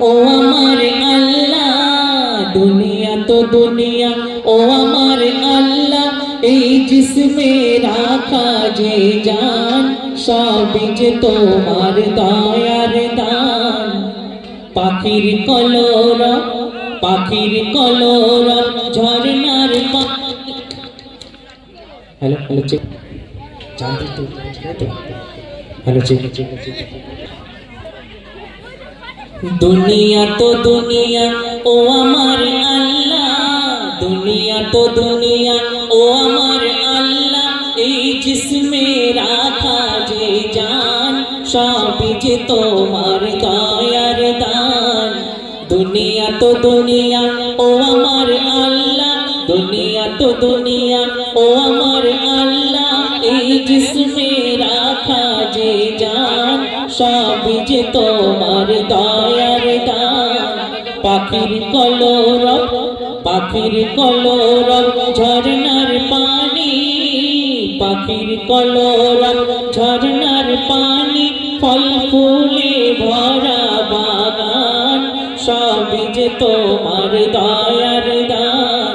ও আমার আল্লাহ, দুনিয়া তো দুনিয়া ও আমার আল্লাহ, এই জিসমে রাখা যে জান সবই যে তোমার দয়ার দান। পাখির কলরব, পাখির কলরব, ঝরনার হ্যালো হ্যালো চেক জানতে তো হ্যালো চেক। দুনিয়া তো দুনিয়া ও আমার আল্লাহ, দুনিয়া তো দুনিয়া ও আমার আল্লাহ, এই জিসমে রাখা যে জান সবই যে তোমার দয়ার দান। দুনিয়া তো দুনিয়া ও আমার আল্লাহ, দুনিয়া তো দুনিয়া ও আমার আল্লাহ, এই জিসমে রাখা যে জান সবই যে তোমার দয়ার দান। পাখির কলরব, পাখির কলরব, ঝরনার পানি, পাখির কলরব, ঝরনার পানি, ফল ফুলে ভরা বাগান সবই যে তোমার দয়ার দান।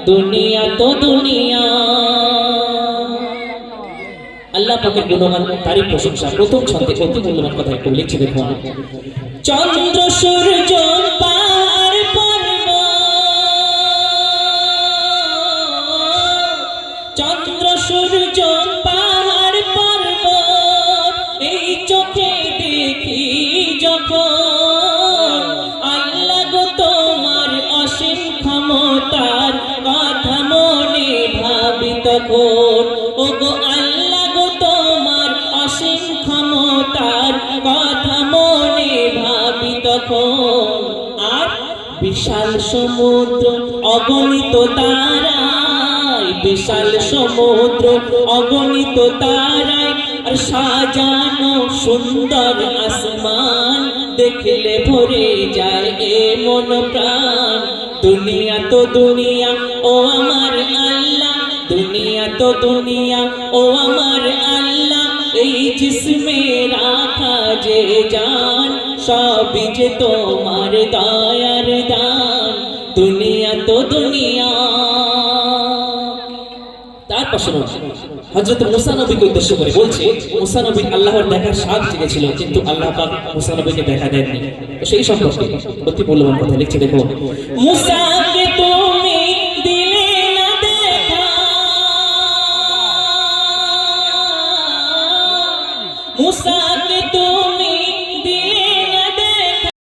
দুনিয়া তো দুনিয়া। আল্লাহ পাকের গুণগান, তারই প্রশংসা। প্রথম ছন্দে অতি মূল্যবান কথা একটু লিখছে দেখুন। চন্দ্র সূর্য পাহাড় পর্বত, চন্দ্র সূর্য পাহাড় পর্বত, এই চোখে দেখি যখন আল্লাহ গো তোমার অসীম ক্ষমতার কথা মনে ভাবি তখন। ও গো আল্লাহ গো তোমার অসীম ক্ষমতার কথা মনে ভাবি তখন। আর বিশাল সমুদ্র অগণিত তারায়, বিশাল সমুদ্র অগণিত তারায়, আর সাজানো সুন্দর আসমান দেখলে ভরে যায় এ মন প্রাণ। দুনিয়া তো দুনিয়া ও আমার আল্লাহ, দুনিয়া তো দুনিয়া ও আমার আল্লাহ, এই জিসমে রাখা যে জান সবই যে তোমার দয়ার দান। দুনিয়া তো দুনিয়া। তারপর শুনুন, হযরত মুসা নবীকে উদ্দেশ্য করে বলছে, মুসা নবী আল্লাহর দেখার স্বাদ জেগেছিল, কিন্তু আল্লাহ পাক মুসা নবীকে দেখা দেননি। তো সেই সম্পর্কে অতি মূল্যবান কথা লিখছে দেখুন। মুসা